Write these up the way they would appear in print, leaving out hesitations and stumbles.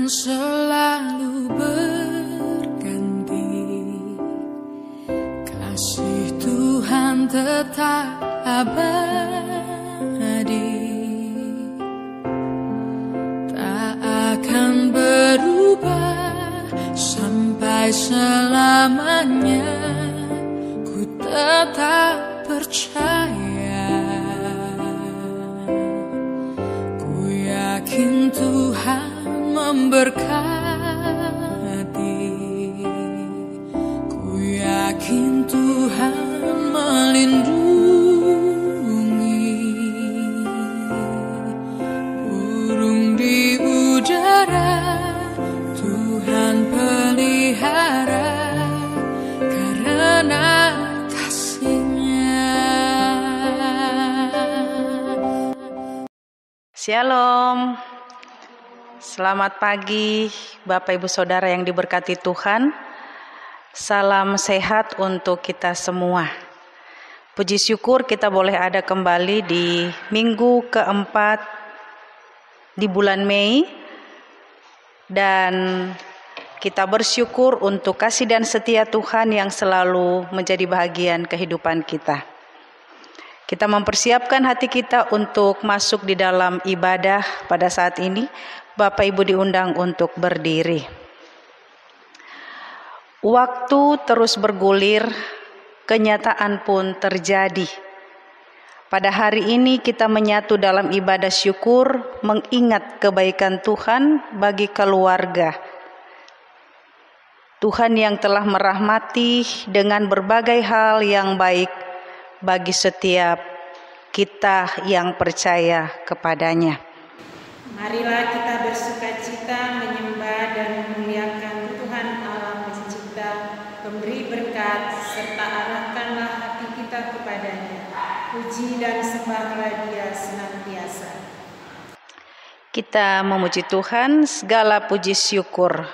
selalu berganti, kasih Tuhan tetap abadi, tak akan berubah sampai selamanya. Ku tetap percaya, ku yakin Tuhan memberkati, ku yakin Tuhan melindungi. Burung di udara Tuhan pelihara karena kasih-Nya. Shalom. Selamat pagi Bapak Ibu Saudara yang diberkati Tuhan. Salam sehat untuk kita semua. Puji syukur kita boleh ada kembali di minggu keempat di bulan Mei. Dan kita bersyukur untuk kasih dan setia Tuhan yang selalu menjadi bahagian kehidupan kita. Kita mempersiapkan hati kita untuk masuk di dalam ibadah pada saat ini. Bapak Ibu diundang untuk berdiri. Waktu terus bergulir, kenyataan pun terjadi. Pada hari ini kita menyatu dalam ibadah syukur, mengingat kebaikan Tuhan bagi keluarga. Tuhan yang telah merahmati dengan berbagai hal yang baik bagi setiap kita yang percaya kepadanya. Marilah kita bersukacita menyembah dan memuliakan Tuhan Allah Pencipta, pemberi berkat, serta arahkanlah hati kita kepadanya. Puji dan sembahlah Dia senantiasa. Kita memuji Tuhan, segala puji syukur.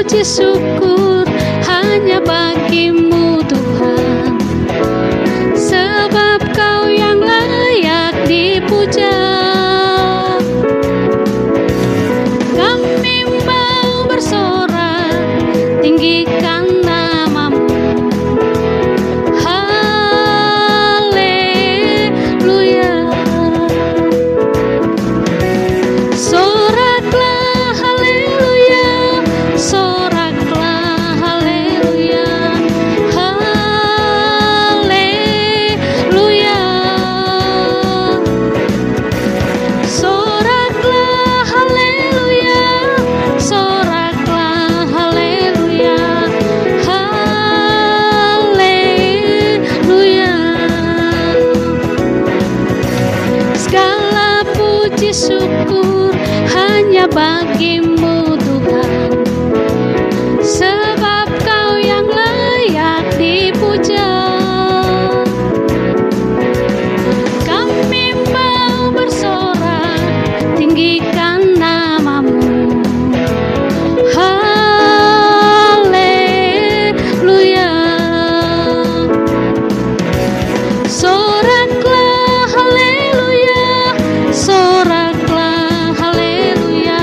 Puji syukur hanya bagimu Tuhan, sebab Kau yang layak dipuja. Kami mau bersorak, tinggikan namamu. Haleluya. Soraklah haleluya, soraklah haleluya, haleluya. Soraklah haleluya, soraklah haleluya, haleluya. Segala puji syukur hanya bagimu Tuhan, sebab Kau yang layak dipuja. Kami mau bersorak, tinggikan namamu. Haleluya. Soraklah haleluya, soraklah haleluya,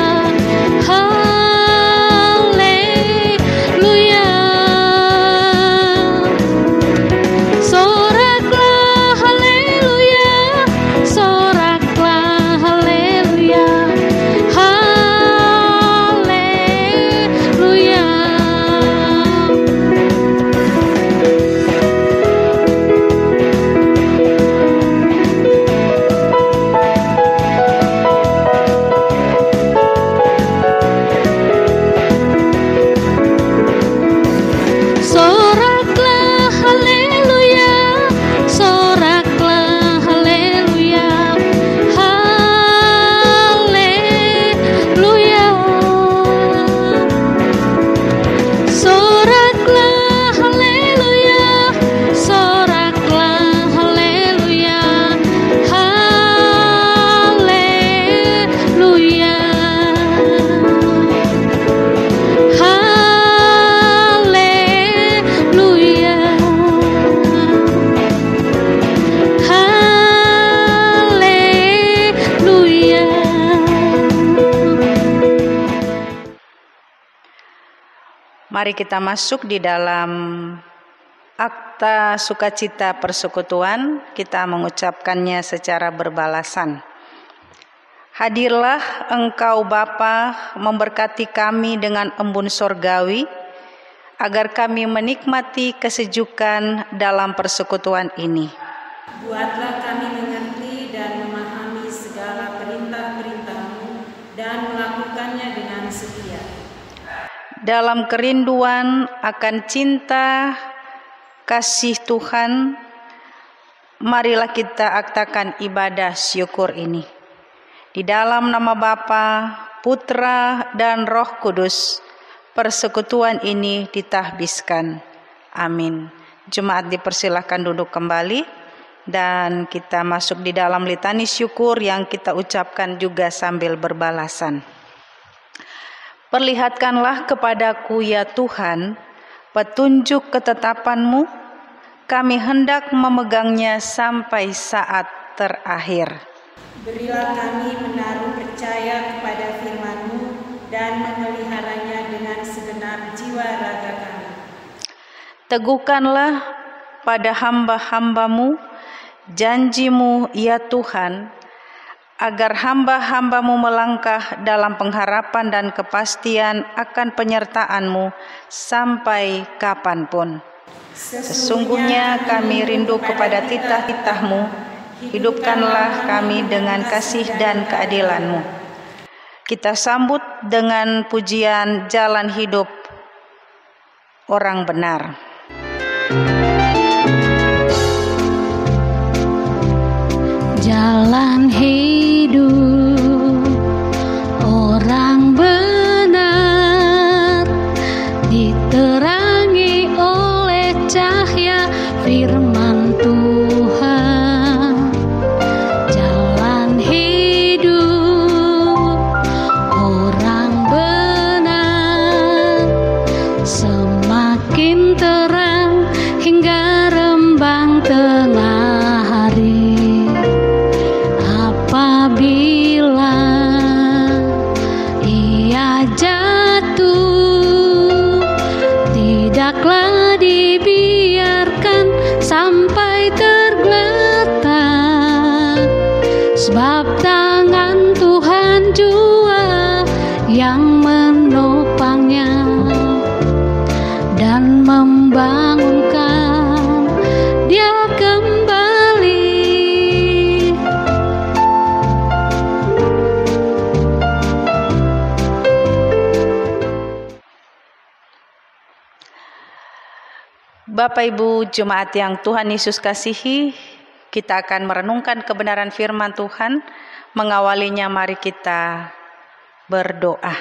Mari kita masuk di dalam akta sukacita persekutuan, kita mengucapkannya secara berbalasan. Hadirlah Engkau Bapa memberkati kami dengan embun sorgawi, agar kami menikmati kesejukan dalam persekutuan ini. Buatlah kami mengerti dan memahami segala perintah-perintah-Mu dan melakukannya dengan setia. Dalam kerinduan akan cinta kasih Tuhan, marilah kita aktakan ibadah syukur ini. Di dalam nama Bapa, Putra, dan Roh Kudus, persekutuan ini ditahbiskan. Amin. Jemaat dipersilahkan duduk kembali dan kita masuk di dalam litani syukur yang kita ucapkan juga sambil berbalasan. Perlihatkanlah kepadaku ya Tuhan petunjuk ketetapan-Mu, kami hendak memegangnya sampai saat terakhir. Berilah kami menaruh percaya kepada firman-Mu dan memeliharanya dengan segenap jiwa raga kami. Teguhkanlah pada hamba-hamba-Mu janji-Mu ya Tuhan, agar hamba-hamba-Mu melangkah dalam pengharapan dan kepastian akan penyertaan-Mu sampai kapanpun. Sesungguhnya kami rindu kepada titah-titah-Mu, hidupkanlah kami dengan kasih dan keadilan-Mu. Kita sambut dengan pujian jalan hidup orang benar. Jalan hidup orang benar diterangi oleh cahaya firman Tuhan. Jalan hidup orang benar semakin terang hingga rembang tengah hari. Apabila ia jatuh, tidaklah dibiarkan sampai tergeletak, sebab tangan Tuhan jua yang menopangnya dan membangunkan dia kembali. Bapak Ibu Jemaat yang Tuhan Yesus kasihi, kita akan merenungkan kebenaran firman Tuhan. Mengawalinya mari kita berdoa.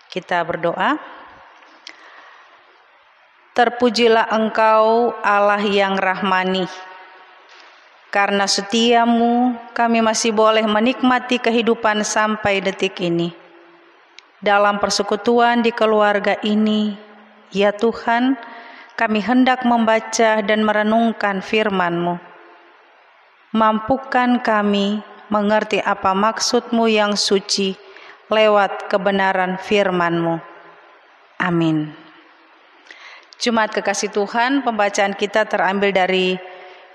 Kita berdoa. Terpujilah Engkau Allah yang rahmani. Karena setia-Mu kami masih boleh menikmati kehidupan sampai detik ini. Dalam persekutuan di keluarga ini, ya Tuhan, kami hendak membaca dan merenungkan firman-Mu. Mampukan kami mengerti apa maksud-Mu yang suci lewat kebenaran firman-Mu. Amin. Jemaat kekasih Tuhan, pembacaan kita terambil dari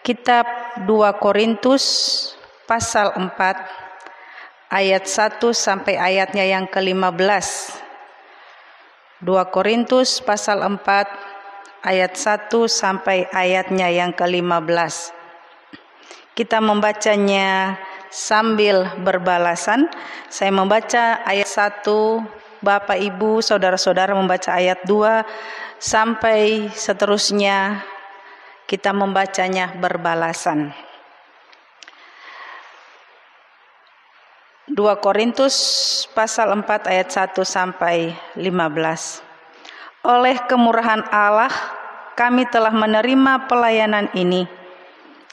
kitab 2 Korintus pasal 4 ayat 1 sampai ayatnya yang ke-15. 2 Korintus pasal 4 ayat 1 sampai ayatnya yang ke-15. Kita membacanya sambil berbalasan. Saya membaca ayat 1, Bapak Ibu, saudara-saudara membaca ayat 2 sampai seterusnya. Kita membacanya berbalasan. 2 Korintus pasal 4 ayat 1 sampai 15. Oleh kemurahan Allah, kami telah menerima pelayanan ini.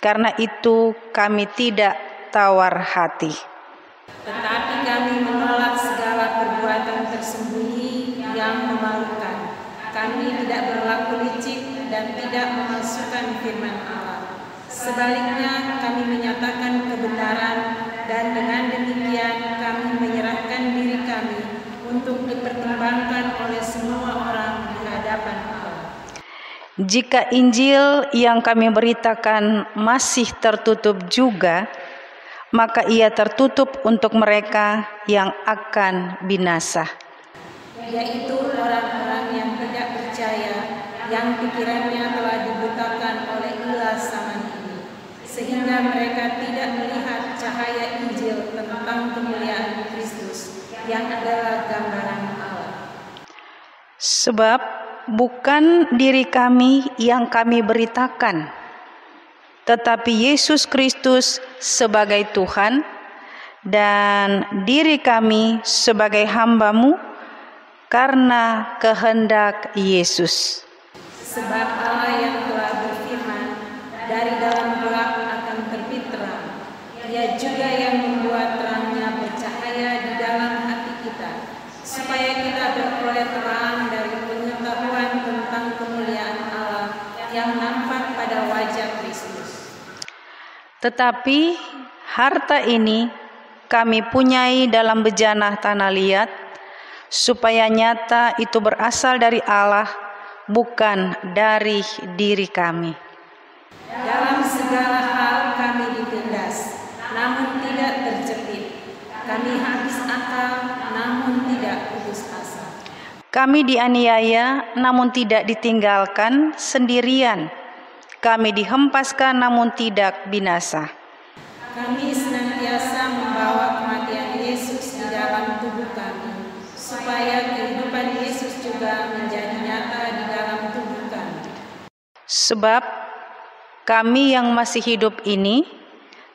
Karena itu kami tidak tawar hati. Tetapi kami menolak segala perbuatan tersembunyi yang memalukan. Kami tidak berlaku licik dan tidak memalsukan firman Allah. Sebaliknya kami menyatakan kebenaran, dan dengan demikian kami menyerahkan diri kami untuk dipertimbangkan oleh semua orang Jika Injil yang kami beritakan masih tertutup juga, maka ia tertutup untuk mereka yang akan binasa, yaitu orang-orang yang tidak percaya, yang pikirannya telah dibutakan oleh ilah zaman ini, sehingga mereka tidak melihat cahaya Injil tentang kemuliaan Kristus, yang adalah gambaran Allah. Sebab bukan diri kami yang kami beritakan, tetapi Yesus Kristus sebagai Tuhan, dan diri kami sebagai hamba-Mu karena kehendak Yesus. Sebab Allah yang telah berfirman, dari dalam gelap akan terbit terang. Ia juga yang membuat terangnya bercahaya di dalam hati kita, supaya kita beroleh terang dari pengetahuan tentang kemuliaan Allah yang nampak pada wajah Kristus. Tetapi harta ini kami punyai dalam bejana tanah liat, supaya nyata itu berasal dari Allah, bukan dari diri kami. Dalam segala hal kami ditindas, namun tidak terjepit. Kami habis akal, namun tidak putus asa. Kami dianiaya, namun tidak ditinggalkan sendirian. Kami dihempaskan, namun tidak binasa. Kami senantiasa membawa kematian Yesus di dalam tubuh kami, supaya kehidupan Yesus juga menjadi nyata di dalam tubuh kami. Sebab kami yang masih hidup ini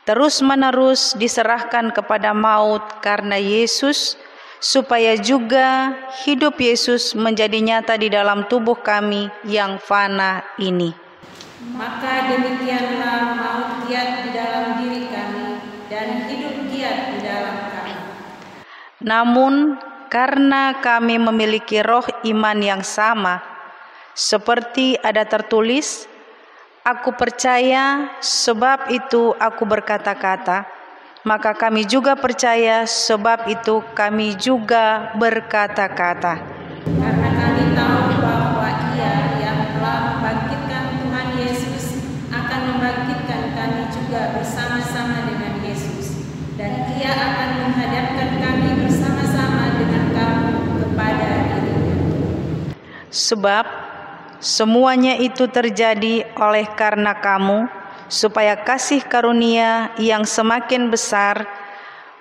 terus-menerus diserahkan kepada maut karena Yesus, supaya juga hidup Yesus menjadi nyata di dalam tubuh kami yang fana ini. Maka demikianlah maut giat di dalam diri kami, dan hidup giat di dalam kami. Namun karena kami memiliki roh iman yang sama, seperti ada tertulis, aku percaya, sebab itu aku berkata-kata, maka kami juga percaya, sebab itu kami juga berkata-kata. Karena kami tahu bahwa Ia yang telah membangkitkan Tuhan Yesus akan membangkitkan kami juga bersama-sama dengan Yesus, dan Ia akan menghadapkan kami bersama-sama dengan kamu kepada dirinya. Sebab semuanya itu terjadi oleh karena kamu, supaya kasih karunia yang semakin besar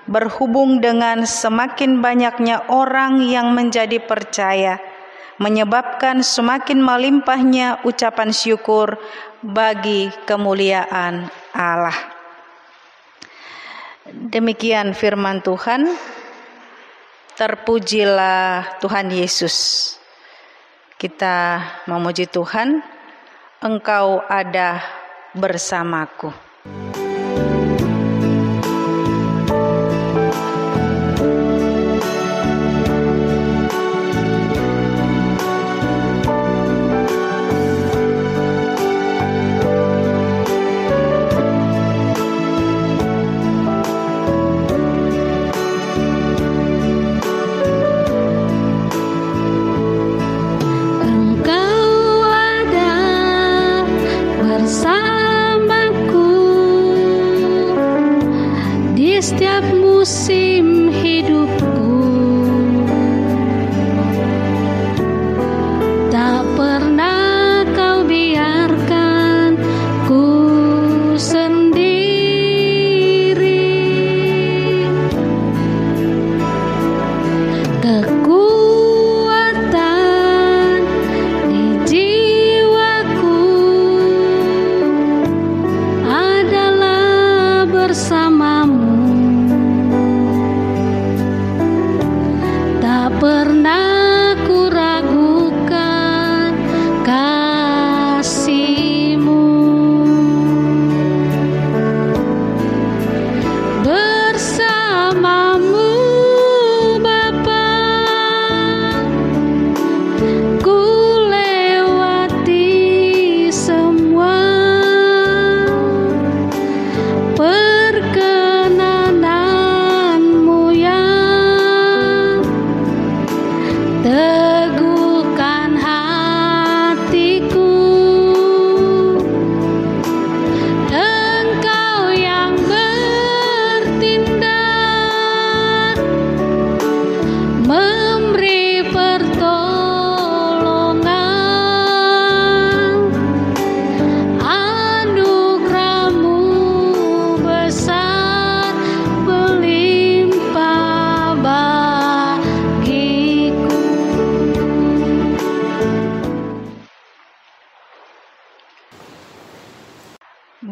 berhubung dengan semakin banyaknya orang yang menjadi percaya, menyebabkan semakin melimpahnya ucapan syukur bagi kemuliaan Allah. Demikian firman Tuhan. Terpujilah Tuhan Yesus. Kita memuji Tuhan, Engkau ada bersamaku. Engkau ada bersamaku.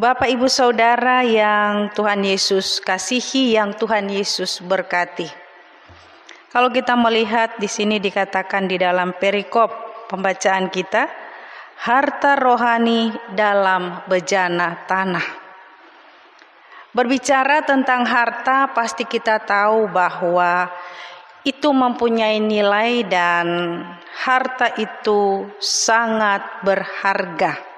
Bapak Ibu Saudara yang Tuhan Yesus kasihi, yang Tuhan Yesus berkati. Kalau kita melihat di sini dikatakan di dalam perikop pembacaan kita, harta rohani dalam bejana tanah. Berbicara tentang harta, pasti kita tahu bahwa itu mempunyai nilai dan harta itu sangat berharga.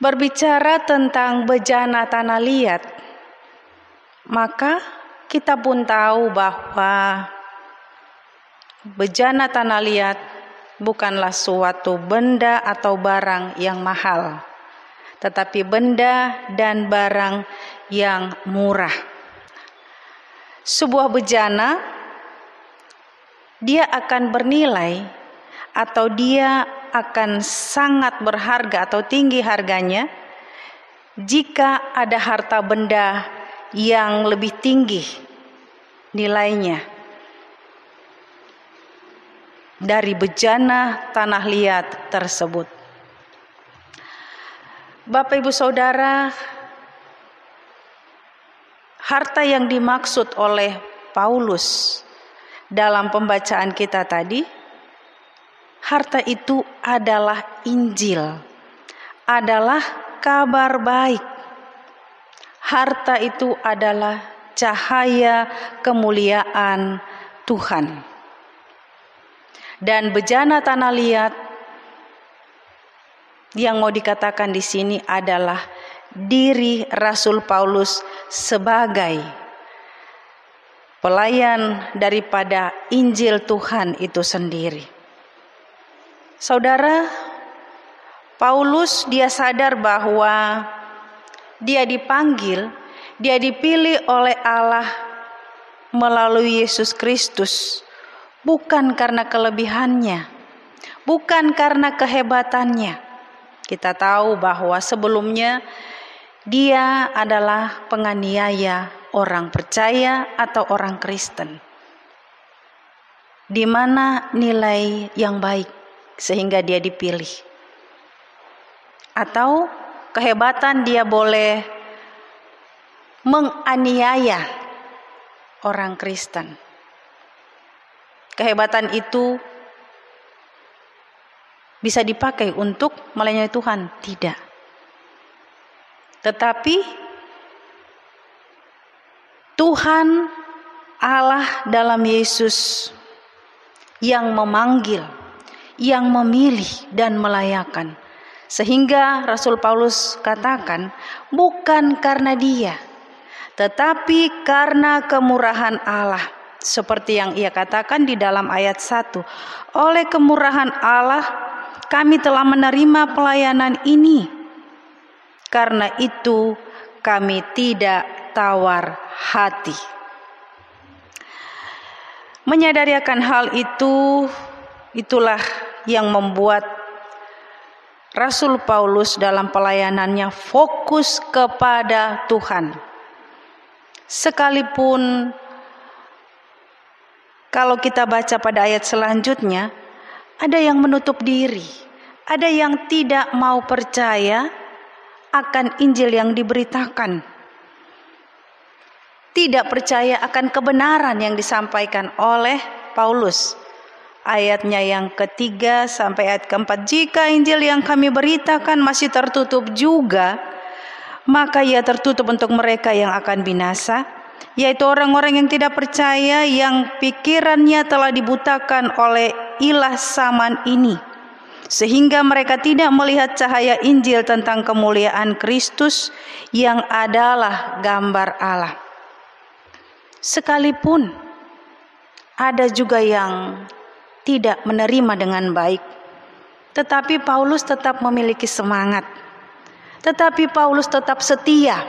Berbicara tentang bejana tanah liat, maka kita pun tahu bahwa bejana tanah liat bukanlah suatu benda atau barang yang mahal, tetapi benda dan barang yang murah. Sebuah bejana, dia akan bernilai atau dia akan sangat berharga atau tinggi harganya jika ada harta benda yang lebih tinggi nilainya dari bejana tanah liat tersebut. Bapak Ibu Saudara, harta yang dimaksud oleh Paulus dalam pembacaan kita tadi, harta itu adalah Injil, adalah kabar baik. Harta itu adalah cahaya kemuliaan Tuhan. Dan bejana tanah liat yang mau dikatakan di sini adalah diri Rasul Paulus sebagai pelayan daripada Injil Tuhan itu sendiri. Saudara, Paulus dia sadar bahwa dia dipanggil, dia dipilih oleh Allah melalui Yesus Kristus, bukan karena kelebihannya, bukan karena kehebatannya. Kita tahu bahwa sebelumnya dia adalah penganiaya orang percaya atau orang Kristen. Di mana nilai yang baik sehingga dia dipilih, atau kehebatan dia boleh menganiaya orang Kristen. Kehebatan itu bisa dipakai untuk melayani Tuhan? Tidak. Tetapi Tuhan Allah dalam Yesus yang memanggil, yang memilih dan melayakkan. Sehingga Rasul Paulus katakan, bukan karena dia, tetapi karena kemurahan Allah. Seperti yang ia katakan di dalam ayat 1. Oleh kemurahan Allah, kami telah menerima pelayanan ini. Karena itu kami tidak tawar hati. Menyadari akan hal itu, itulah yang membuat Rasul Paulus dalam pelayanannya fokus kepada Tuhan. Sekalipun kalau kita baca pada ayat selanjutnya, ada yang menutup diri, ada yang tidak mau percaya akan Injil yang diberitakan, tidak percaya akan kebenaran yang disampaikan oleh Paulus. Ayatnya yang ketiga sampai ayat keempat, jika Injil yang kami beritakan masih tertutup juga, maka ia tertutup untuk mereka yang akan binasa, yaitu orang-orang yang tidak percaya, yang pikirannya telah dibutakan oleh ilah zaman ini, sehingga mereka tidak melihat cahaya Injil tentang kemuliaan Kristus yang adalah gambar Allah. Sekalipun ada juga yang tidak menerima dengan baik, tetapi Paulus tetap memiliki semangat, tetapi Paulus tetap setia,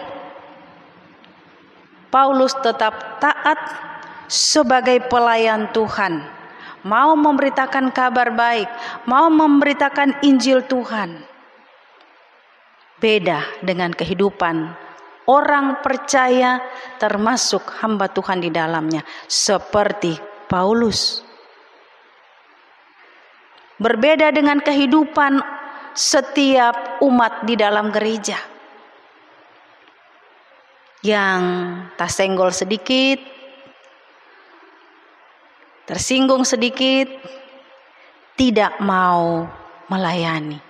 Paulus tetap taat sebagai pelayan Tuhan, mau memberitakan kabar baik, mau memberitakan Injil Tuhan. Beda dengan kehidupan orang percaya termasuk hamba Tuhan di dalamnya, seperti Paulus. Berbeda dengan kehidupan setiap umat di dalam gereja. Yang tak senggol sedikit, tersinggung sedikit, tidak mau melayani,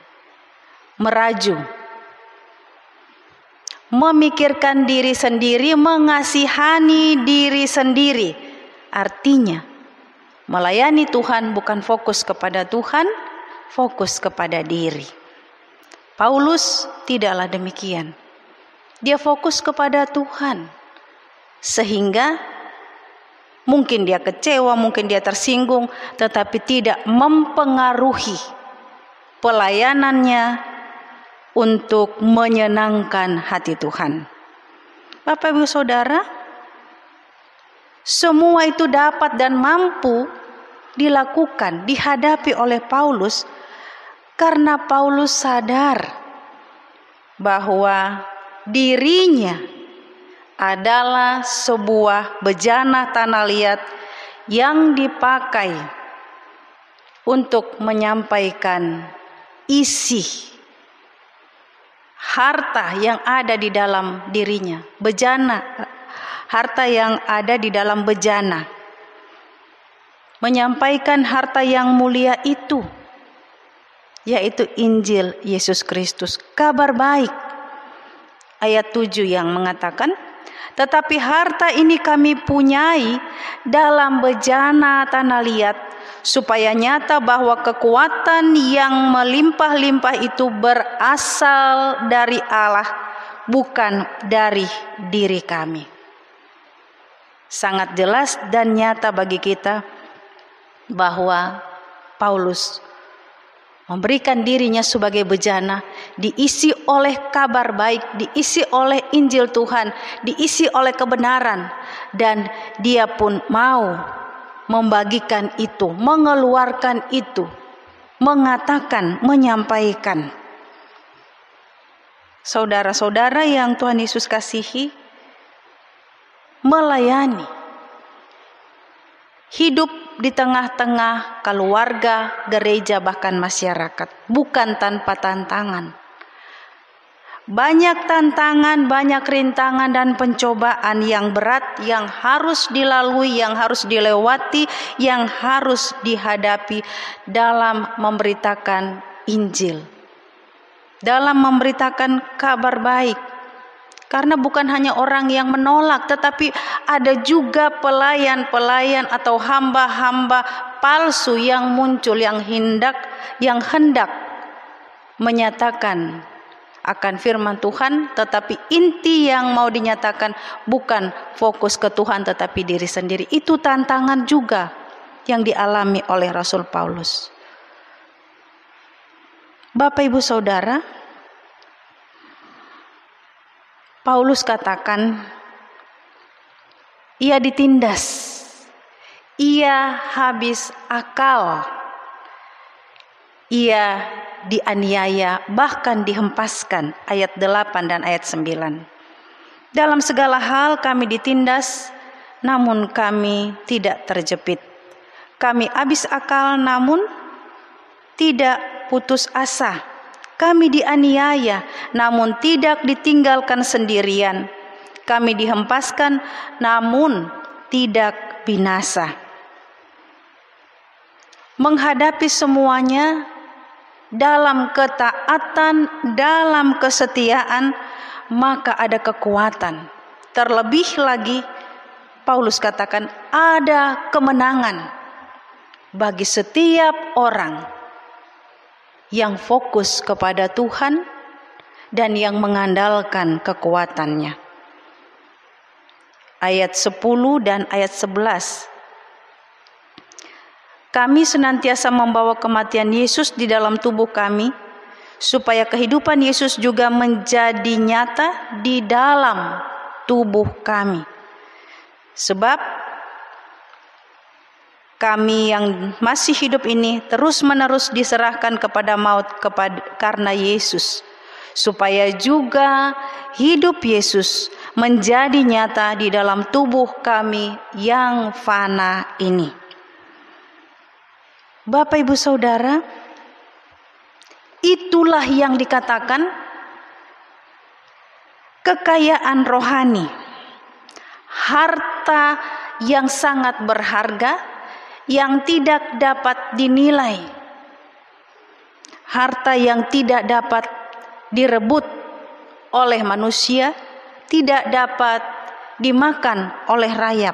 meraju, memikirkan diri sendiri, mengasihani diri sendiri. Artinya, melayani Tuhan bukan fokus kepada Tuhan, fokus kepada diri. Paulus tidaklah demikian. Dia fokus kepada Tuhan, sehingga mungkin dia kecewa, mungkin dia tersinggung, tetapi tidak mempengaruhi pelayanannya untuk menyenangkan hati Tuhan. Bapak Ibu Saudara, semua itu dapat dan mampu dilakukan, dihadapi oleh Paulus, karena Paulus sadar bahwa dirinya adalah sebuah bejana tanah liat yang dipakai untuk menyampaikan isi harta yang ada di dalam dirinya. Bejana, harta yang ada di dalam bejana, menyampaikan harta yang mulia itu, yaitu Injil Yesus Kristus, kabar baik. Ayat 7 yang mengatakan, tetapi harta ini kami punyai dalam bejana tanah liat, supaya nyata bahwa kekuatan yang melimpah-limpah itu berasal dari Allah, bukan dari diri kami. Sangat jelas dan nyata bagi kita bahwa Paulus memberikan dirinya sebagai bejana, diisi oleh kabar baik, diisi oleh Injil Tuhan, diisi oleh kebenaran, dan dia pun mau membagikan itu, mengeluarkan itu, mengatakan, menyampaikan. Saudara-saudara yang Tuhan Yesus kasihi, melayani, hidup di tengah-tengah keluarga, gereja, bahkan masyarakat, bukan tanpa tantangan. Banyak tantangan, banyak rintangan dan pencobaan yang berat yang harus dilalui, yang harus dilewati, yang harus dihadapi dalam memberitakan Injil, dalam memberitakan kabar baik. Karena bukan hanya orang yang menolak, tetapi ada juga pelayan-pelayan atau hamba-hamba palsu yang muncul, yang hendak menyatakan akan firman Tuhan, tetapi inti yang mau dinyatakan bukan fokus ke Tuhan tetapi diri sendiri. Itu tantangan juga yang dialami oleh Rasul Paulus. Bapak Ibu Saudara, Paulus katakan, ia ditindas, ia habis akal, ia dianiaya, bahkan dihempaskan. Ayat 8 dan ayat 9. Dalam segala hal kami ditindas, namun kami tidak terjepit. Kami habis akal, namun tidak putus asa. Kami dianiaya, namun tidak ditinggalkan sendirian. Kami dihempaskan, namun tidak binasa. Menghadapi semuanya dalam ketaatan, dalam kesetiaan, maka ada kekuatan. Terlebih lagi, Paulus katakan ada kemenangan bagi setiap orang yang fokus kepada Tuhan dan yang mengandalkan kekuatannya. Ayat 10 dan ayat 11. Kami senantiasa membawa kematian Yesus di dalam tubuh kami, supaya kehidupan Yesus juga menjadi nyata di dalam tubuh kami. Sebab kami yang masih hidup ini terus-menerus diserahkan kepada maut karena Yesus, supaya juga hidup Yesus menjadi nyata di dalam tubuh kami yang fana ini. Bapak Ibu Saudara, Itulah yang dikatakan kekayaan rohani, harta yang sangat berharga yang tidak dapat dinilai, harta yang tidak dapat direbut oleh manusia, tidak dapat dimakan oleh rayap.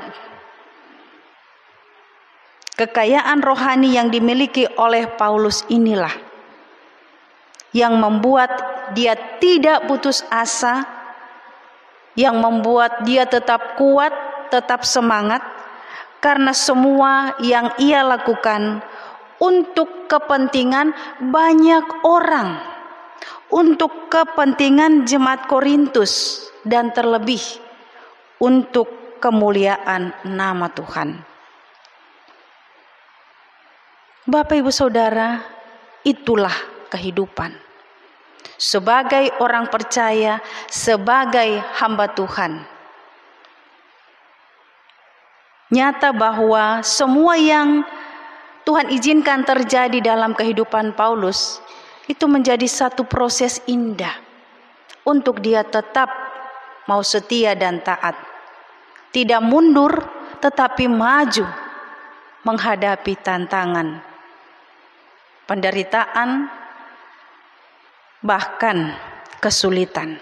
Kekayaan rohani yang dimiliki oleh Paulus inilah yang membuat dia tidak putus asa, yang membuat dia tetap kuat, tetap semangat, karena semua yang ia lakukan untuk kepentingan banyak orang, untuk kepentingan jemaat Korintus, dan terlebih untuk kemuliaan nama Tuhan. Bapak Ibu Saudara, itulah kehidupan sebagai orang percaya, sebagai hamba Tuhan. Nyata bahwa semua yang Tuhan izinkan terjadi dalam kehidupan Paulus itu menjadi satu proses indah untuk dia tetap mau setia dan taat, tidak mundur tetapi maju menghadapi tantangan, penderitaan, bahkan kesulitan.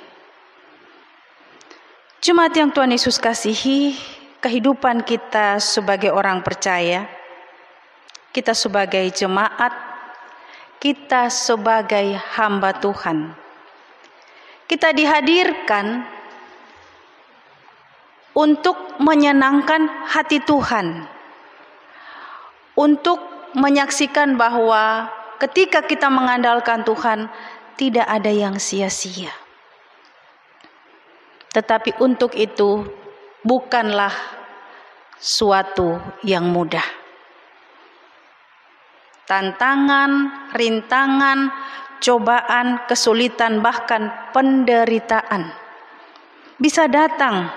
Jemaat yang Tuhan Yesus kasihi, kehidupan kita sebagai orang percaya, kita sebagai jemaat, kita sebagai hamba Tuhan, kita dihadirkan untuk menyenangkan hati Tuhan, untuk menyaksikan bahwa ketika kita mengandalkan Tuhan, tidak ada yang sia-sia. Tetapi untuk itu bukanlah suatu yang mudah. Tantangan, rintangan, cobaan, kesulitan, bahkan penderitaan bisa datang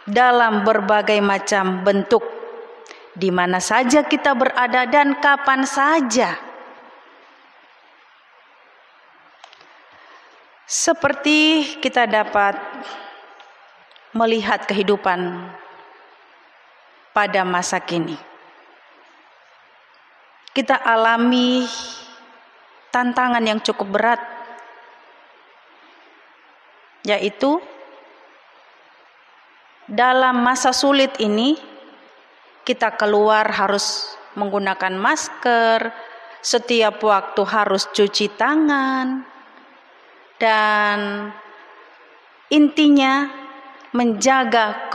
dalam berbagai macam bentuk, di mana saja kita berada dan kapan saja. Seperti kita dapat melihat kehidupan pada masa kini, kita alami tantangan yang cukup berat, yaitu dalam masa sulit ini kita keluar harus menggunakan masker, setiap waktu harus cuci tangan, dan intinya menjaga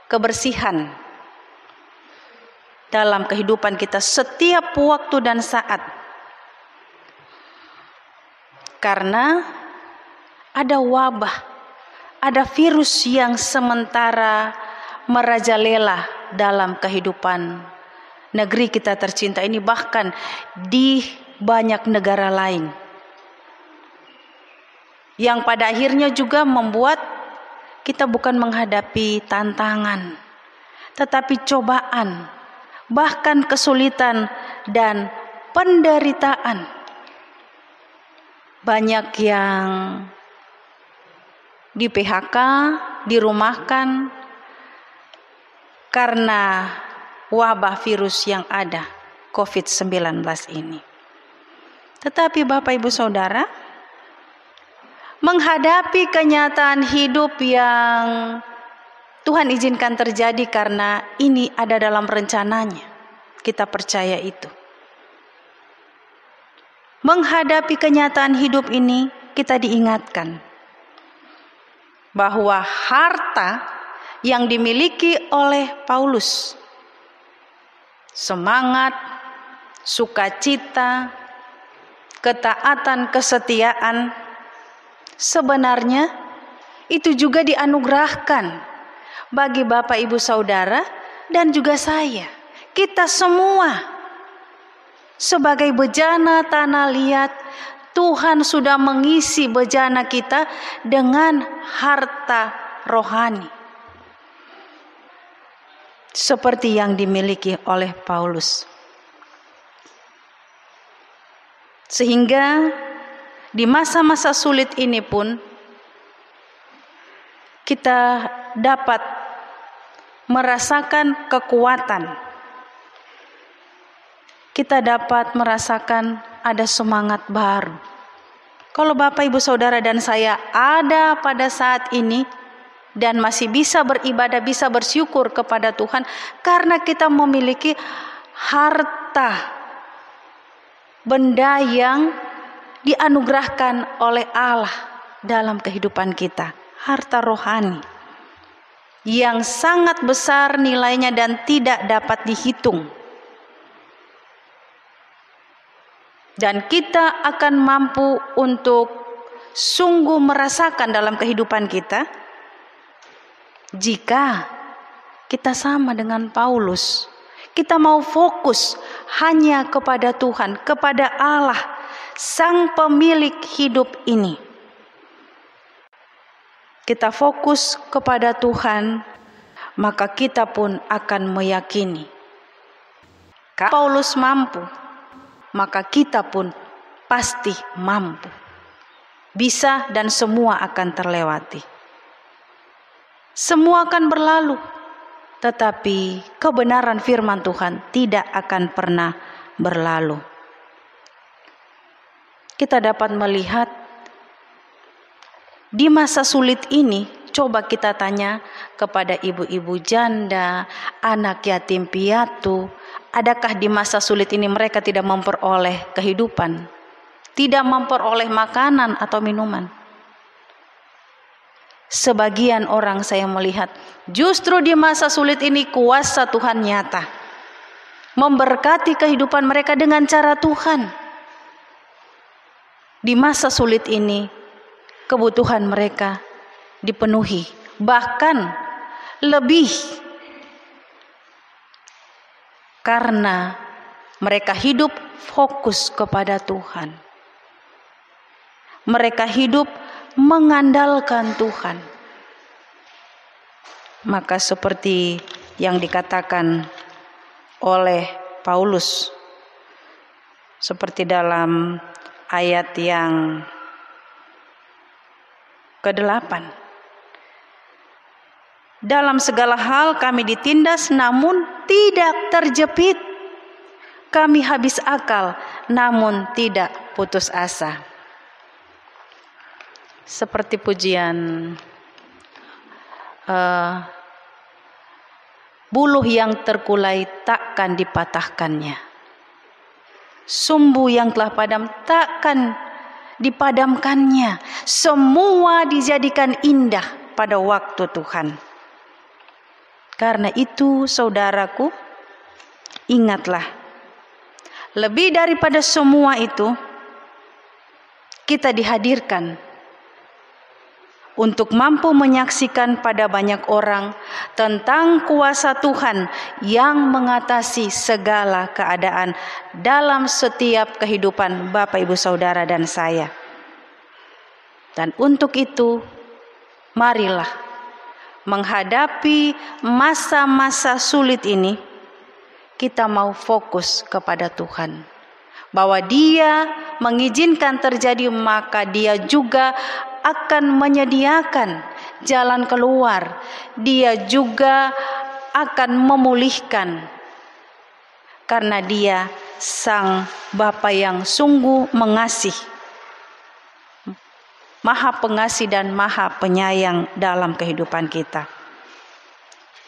kebersihan dalam kehidupan kita setiap waktu dan saat. Karena ada wabah, ada virus yang sementara merajalela dalam kehidupan negeri kita tercinta ini, bahkan di banyak negara lain, yang pada akhirnya juga membuat kita bukan menghadapi tantangan, tetapi cobaan, bahkan kesulitan dan penderitaan. Banyak yang di PHK, dirumahkan karena wabah virus yang ada, COVID-19 ini. Tetapi Bapak Ibu Saudara, menghadapi kenyataan hidup yang Tuhan izinkan terjadi karena ini ada dalam rencananya, kita percaya itu. Menghadapi kenyataan hidup ini, kita diingatkan bahwa harta yang dimiliki oleh Paulus, semangat, sukacita, ketaatan, kesetiaan, sebenarnya itu juga dianugerahkan bagi Bapak Ibu Saudara dan juga saya. Kita semua sebagai bejana tanah liat, Tuhan sudah mengisi bejana kita dengan harta rohani seperti yang dimiliki oleh Paulus. Sehingga di masa-masa sulit ini pun kita dapat merasakan kekuatan. Kita dapat merasakan ada semangat baru. Kalau Bapak, Ibu, Saudara dan saya ada pada saat ini dan masih bisa beribadah, bisa bersyukur kepada Tuhan karena kita memiliki harta, benda yang dianugerahkan oleh Allah dalam kehidupan kita, harta rohani yang sangat besar nilainya dan tidak dapat dihitung. Dan kita akan mampu untuk sungguh merasakan dalam kehidupan kita jika kita sama dengan Paulus. Kita mau fokus hanya kepada Tuhan, kepada Allah, Sang Pemilik hidup ini. Kita fokus kepada Tuhan, maka kita pun akan meyakini kalau Paulus mampu, maka kita pun pasti mampu. Bisa dan semua akan terlewati. Semua akan berlalu, tetapi kebenaran firman Tuhan tidak akan pernah berlalu. Kita dapat melihat di masa sulit ini, coba kita tanya kepada ibu-ibu janda, anak yatim piatu, adakah di masa sulit ini mereka tidak memperoleh kehidupan, tidak memperoleh makanan atau minuman? Sebagian orang saya melihat justru di masa sulit ini kuasa Tuhan nyata, memberkati kehidupan mereka dengan cara Tuhan. Di masa sulit ini kebutuhan mereka dipenuhi, bahkan lebih, karena mereka hidup fokus kepada Tuhan. Mereka hidup mengandalkan Tuhan. Maka seperti yang dikatakan oleh Paulus, seperti dalam ayat yang ke-8, dalam segala hal kami ditindas namun tidak terjepit, kami habis akal namun tidak putus asa. Seperti pujian buluh yang terkulai takkan dipatahkannya, sumbu yang telah padam takkan dipadamkannya. Semua dijadikan indah pada waktu Tuhan. Karena itu saudaraku, ingatlah, lebih daripada semua itu, kita dihadirkan untuk mampu menyaksikan pada banyak orang tentang kuasa Tuhan yang mengatasi segala keadaan dalam setiap kehidupan Bapak, Ibu, Saudara dan saya. Dan untuk itu, marilah menghadapi masa-masa sulit ini, kita mau fokus kepada Tuhan. Bahwa Dia mengizinkan terjadi, maka Dia juga akan menyediakan jalan keluar. Dia juga akan memulihkan. Karena Dia Sang Bapa yang sungguh mengasihi, Maha Pengasih dan Maha Penyayang dalam kehidupan kita.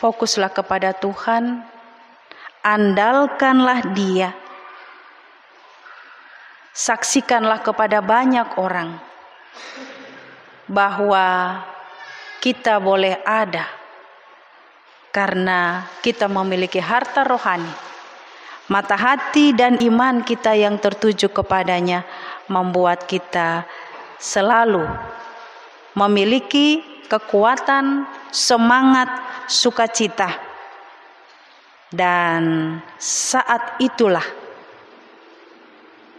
Fokuslah kepada Tuhan, andalkanlah Dia. Saksikanlah kepada banyak orang bahwa kita boleh ada karena kita memiliki harta rohani. Mata hati dan iman kita yang tertuju kepadanya membuat kita selalu memiliki kekuatan, semangat, sukacita. Dan saat itulah,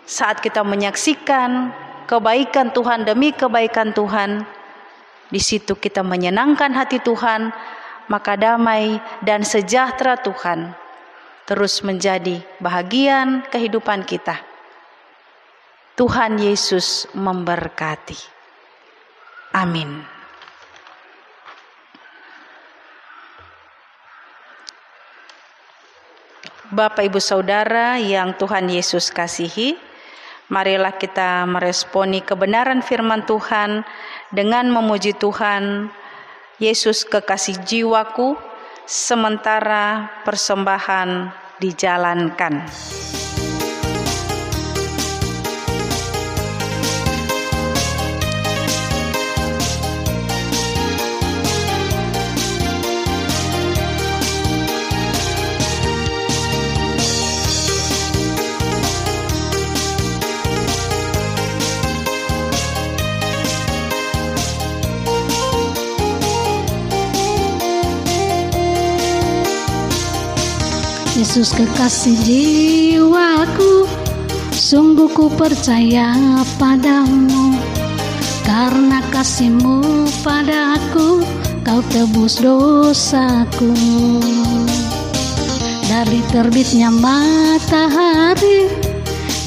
saat kita menyaksikan kebaikan Tuhan demi kebaikan Tuhan, di situ kita menyenangkan hati Tuhan, maka damai dan sejahtera Tuhan terus menjadi bahagian kehidupan kita. Tuhan Yesus memberkati. Amin. Bapak Ibu Saudara yang Tuhan Yesus kasihi, marilah kita meresponi kebenaran firman Tuhan dengan memuji Tuhan. Yesus kekasih jiwaku, sementara persembahan dijalankan. Yesus kekasih jiwaku, sungguh ku percaya padamu. Karena kasih-Mu padaku, Kau tebus dosaku. Dari terbitnya matahari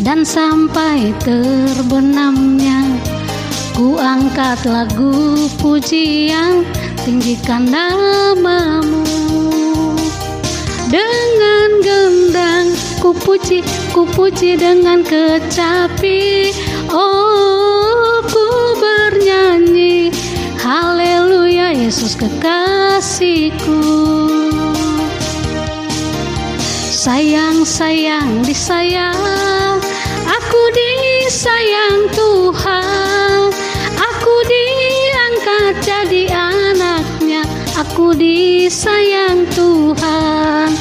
dan sampai terbenamnya, ku angkat lagu pujian, tinggikan nama-Mu. Dengan gendang ku puji dengan kecapi. Oh, ku bernyanyi haleluya, Yesus kekasihku. Sayang disayang, aku disayang Tuhan. Aku diangkat jadi anaknya, aku disayang Tuhan.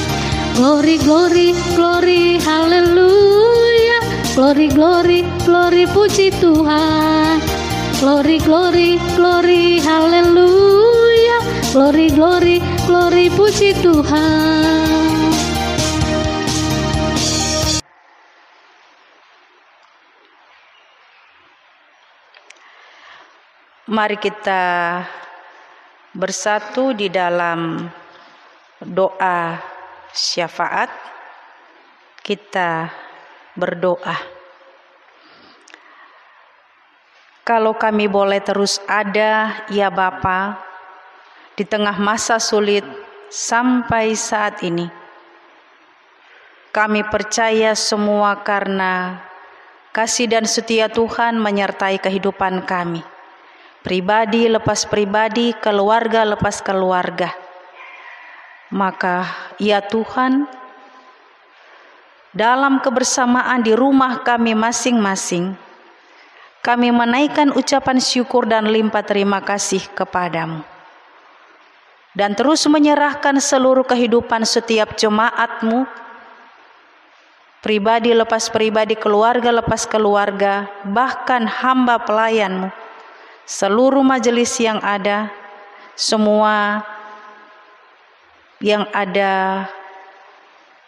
Glory, glory, glory, haleluya. Glory, glory, glory, puji Tuhan. Glory, glory, glory, haleluya. Glory, glory, glory, puji Tuhan. Mari kita bersatu di dalam doa syafaat. Kita berdoa. Kalau kami boleh terus ada, ya Bapa, di tengah masa sulit sampai saat ini, kami percaya semua karena kasih dan setia Tuhan menyertai kehidupan kami. Pribadi lepas pribadi, keluarga lepas keluarga. Maka ya Tuhan, dalam kebersamaan di rumah kami masing-masing, kami menaikkan ucapan syukur dan limpah terima kasih kepadamu. Dan terus menyerahkan seluruh kehidupan setiap jemaat-Mu, pribadi lepas pribadi, keluarga lepas keluarga, bahkan hamba pelayan-Mu, seluruh majelis yang ada, semua yang ada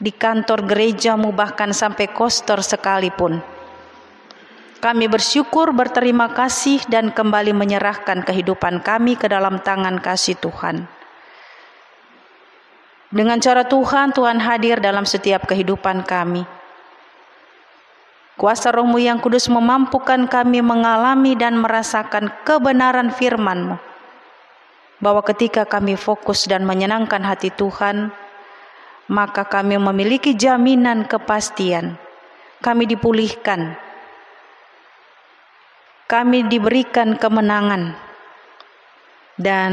di kantor gereja-Mu, bahkan sampai kostor sekalipun. Kami bersyukur, berterima kasih, dan kembali menyerahkan kehidupan kami ke dalam tangan kasih Tuhan. Dengan cara Tuhan hadir dalam setiap kehidupan kami. Kuasa Roh-Mu yang kudus memampukan kami mengalami dan merasakan kebenaran firman-Mu, bahwa ketika kami fokus dan menyenangkan hati Tuhan, maka kami memiliki jaminan kepastian. Kami dipulihkan, kami diberikan kemenangan, dan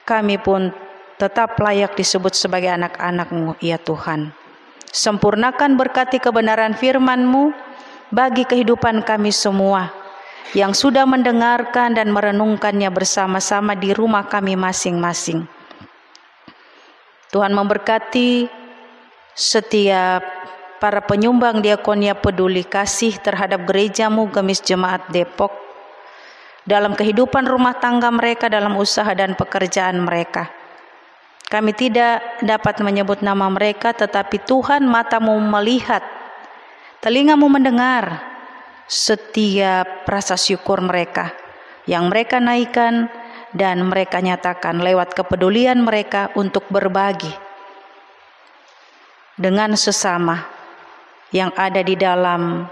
kami pun tetap layak disebut sebagai anak-anak-Mu, ya Tuhan. Sempurnakan berkati kebenaran firman-Mu bagi kehidupan kami semua yang sudah mendengarkan dan merenungkannya bersama-sama di rumah kami masing-masing. Tuhan memberkati setiap para penyumbang diakonia peduli kasih terhadap gereja-Mu Gemis Jemaat Depok, dalam kehidupan rumah tangga mereka, dalam usaha dan pekerjaan mereka. Kami tidak dapat menyebut nama mereka, tetapi Tuhan, mata-Mu melihat, telinga-Mu mendengar setiap rasa syukur mereka yang mereka naikkan dan mereka nyatakan lewat kepedulian mereka untuk berbagi dengan sesama yang ada di dalam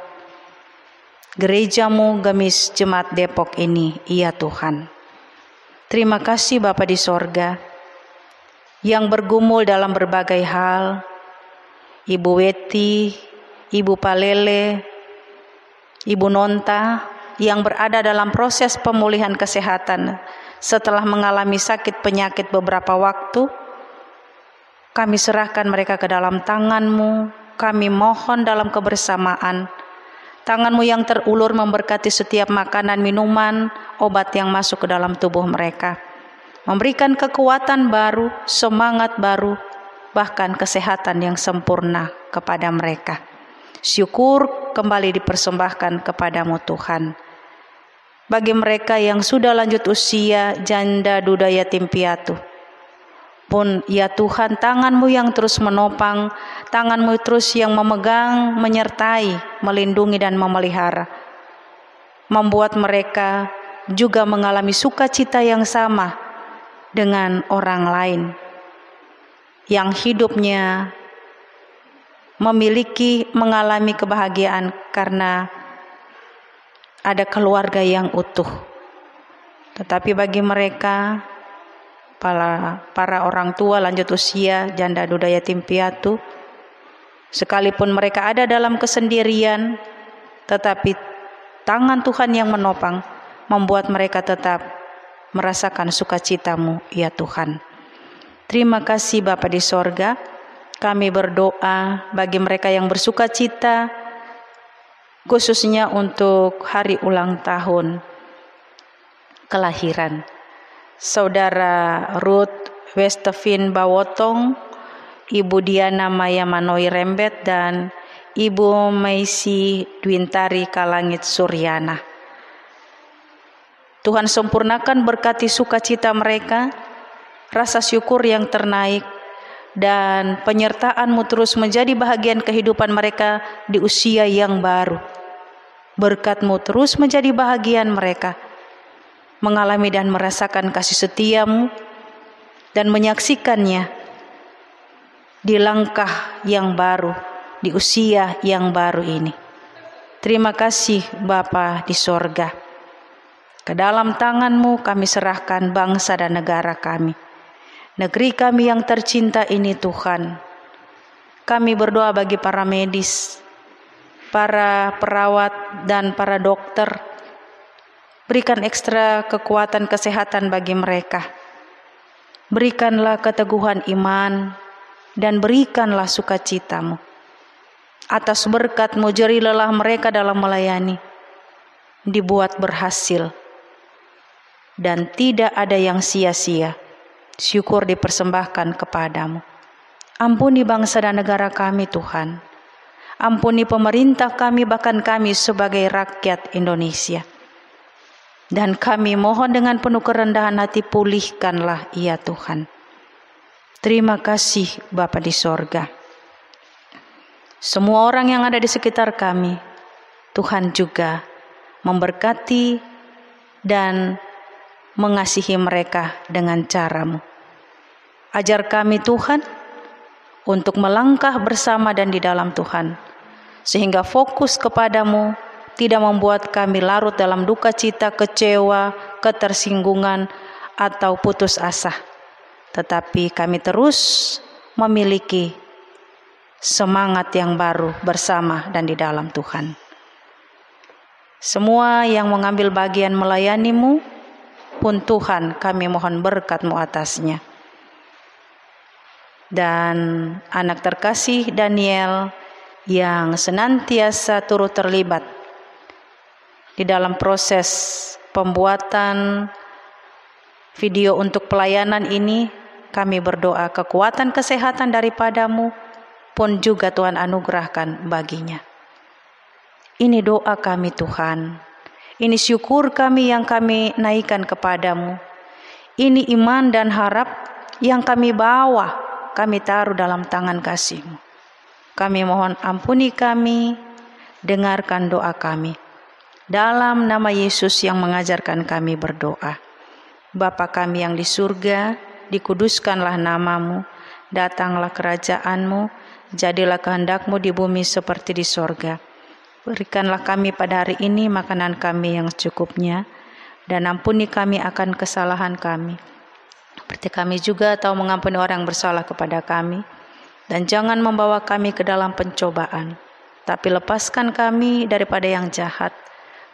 gerejamu Gemis Jemaat Depok ini, ya Tuhan. Terima kasih Bapa di sorga yang bergumul dalam berbagai hal. Ibu Weti, Ibu Palele, Ibu Nonta yang berada dalam proses pemulihan kesehatan setelah mengalami sakit penyakit beberapa waktu. Kami serahkan mereka ke dalam tangan-Mu. Kami mohon dalam kebersamaan, tangan-Mu yang terulur memberkati setiap makanan, minuman, obat yang masuk ke dalam tubuh mereka, memberikan kekuatan baru, semangat baru, bahkan kesehatan yang sempurna kepada mereka. Syukur kembali dipersembahkan kepada-Mu Tuhan. Bagi mereka yang sudah lanjut usia, janda, duda, yatim piatu pun, ya Tuhan, tangan-Mu yang terus menopang, tangan-Mu terus yang memegang, menyertai, melindungi dan memelihara, membuat mereka juga mengalami sukacita yang sama dengan orang lain yang hidupnya mengalami kebahagiaan karena ada keluarga yang utuh. Tetapi bagi mereka, para orang tua lanjut usia, janda, duda, yatim piatu, sekalipun mereka ada dalam kesendirian, tetapi tangan Tuhan yang menopang membuat mereka tetap merasakan sukacita-Mu, ya Tuhan. Terima kasih Bapa di sorga. Kami berdoa bagi mereka yang bersukacita, khususnya untuk hari ulang tahun kelahiran Saudara Ruth Westevin Bawotong, Ibu Diana Maya Manoi Rembet, dan Ibu Meisi Dwintari Kalangit Suryana. Tuhan sempurnakan berkati sukacita mereka, rasa syukur yang ternaik, dan penyertaan-Mu terus menjadi bahagian kehidupan mereka di usia yang baru. Berkat-Mu terus menjadi bahagian mereka, mengalami dan merasakan kasih setia-Mu dan menyaksikannya di langkah yang baru, di usia yang baru ini. Terima kasih Bapa di sorga. Ke dalam tangan-Mu kami serahkan bangsa dan negara kami, negeri kami yang tercinta ini Tuhan. Kami berdoa bagi para medis, para perawat dan para dokter. Berikan ekstra kekuatan kesehatan bagi mereka. Berikanlah keteguhan iman dan berikanlah sukacita-Mu. Atas berkat-Mu jeri lelah mereka dalam melayani dibuat berhasil dan tidak ada yang sia-sia. Syukur dipersembahkan kepada-Mu. Ampuni bangsa dan negara kami Tuhan. Ampuni pemerintah kami, bahkan kami sebagai rakyat Indonesia. Dan kami mohon dengan penuh kerendahan hati, pulihkanlah ya Tuhan. Terima kasih Bapa di sorga. Semua orang yang ada di sekitar kami, Tuhan juga memberkati dan mengasihi mereka dengan cara-Mu. Ajar kami Tuhan untuk melangkah bersama dan di dalam Tuhan, sehingga fokus kepada-Mu tidak membuat kami larut dalam duka cita, kecewa, ketersinggungan, atau putus asa. Tetapi kami terus memiliki semangat yang baru bersama dan di dalam Tuhan. Semua yang mengambil bagian melayani-Mu pun Tuhan, kami mohon berkat-Mu atasnya. Dan anak terkasih Daniel yang senantiasa turut terlibat di dalam proses pembuatan video untuk pelayanan ini, kami berdoa kekuatan kesehatan daripada-Mu pun juga Tuhan anugerahkan baginya. Ini doa kami Tuhan. Ini syukur kami yang kami naikkan kepada-Mu. Ini iman dan harap yang kami bawa, kami taruh dalam tangan kasih-Mu. Kami mohon ampuni kami, dengarkan doa kami. Dalam nama Yesus yang mengajarkan kami berdoa. Bapa kami yang di surga, dikuduskanlah nama-Mu, datanglah kerajaan-Mu, jadilah kehendak-Mu di bumi seperti di sorga. Berikanlah kami pada hari ini makanan kami yang secukupnya, dan ampuni kami akan kesalahan kami, seperti kami juga tahu mengampuni orang yang bersalah kepada kami. Dan jangan membawa kami ke dalam pencobaan, tapi lepaskan kami daripada yang jahat.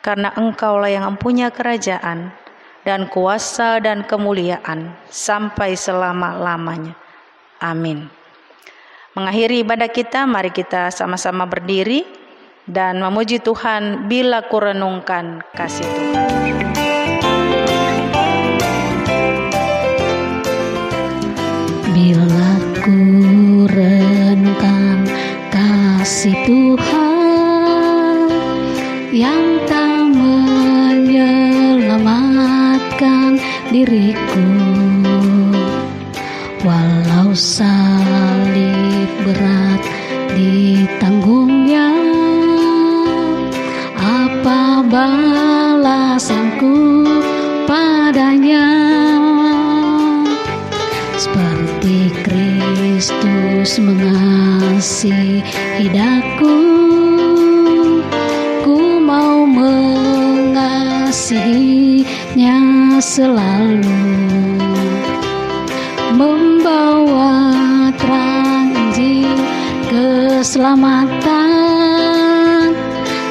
Karena Engkaulah yang mempunyai kerajaan dan kuasa dan kemuliaan sampai selama-lamanya. Amin. Mengakhiri ibadah kita, mari kita sama-sama berdiri dan memuji Tuhan bila kurenungkan kasih Tuhan. Bila ku renungkan kasih Tuhan yang tak menyelamatkan diriku, walau salib berat ditanggungnya, apa balasanku padanya? Seperti Kristus mengasihi daku, ku mau mengasihinya selalu, membawa terang Injil keselamatan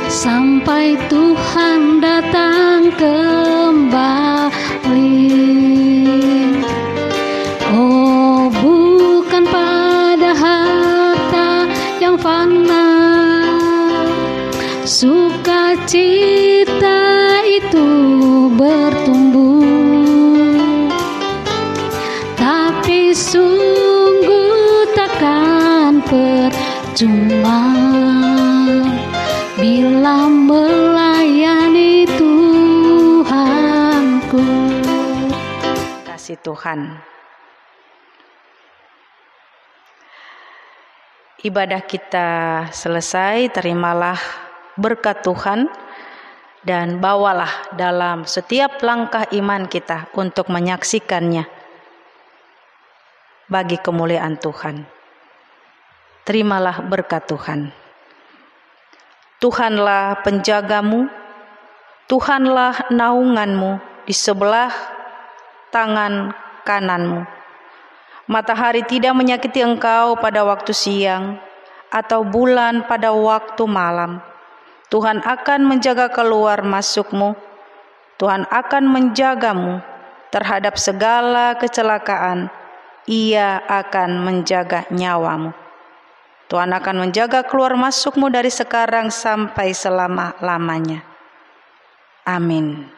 sampai Tuhan datang kembali. Oh, bukan pada harta yang fana sukacita itu bertumbuh, tapi sungguh takkan percuma bila melayani Tuhanku. Kasih Tuhan. Ibadah kita selesai, terimalah berkat Tuhan dan bawalah dalam setiap langkah iman kita untuk menyaksikannya bagi kemuliaan Tuhan. Terimalah berkat Tuhan. Tuhanlah penjagamu, Tuhanlah naunganmu di sebelah tangan kananmu. Matahari tidak menyakiti engkau pada waktu siang, atau bulan pada waktu malam. Tuhan akan menjaga keluar masukmu. Tuhan akan menjagamu terhadap segala kecelakaan. Ia akan menjaga nyawamu. Tuhan akan menjaga keluar masukmu dari sekarang sampai selama-lamanya. Amin.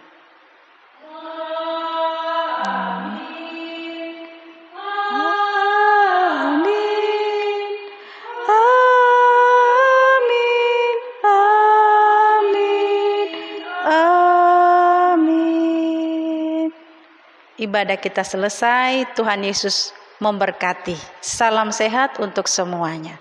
Ibadah kita selesai, Tuhan Yesus memberkati. Salam sehat untuk semuanya.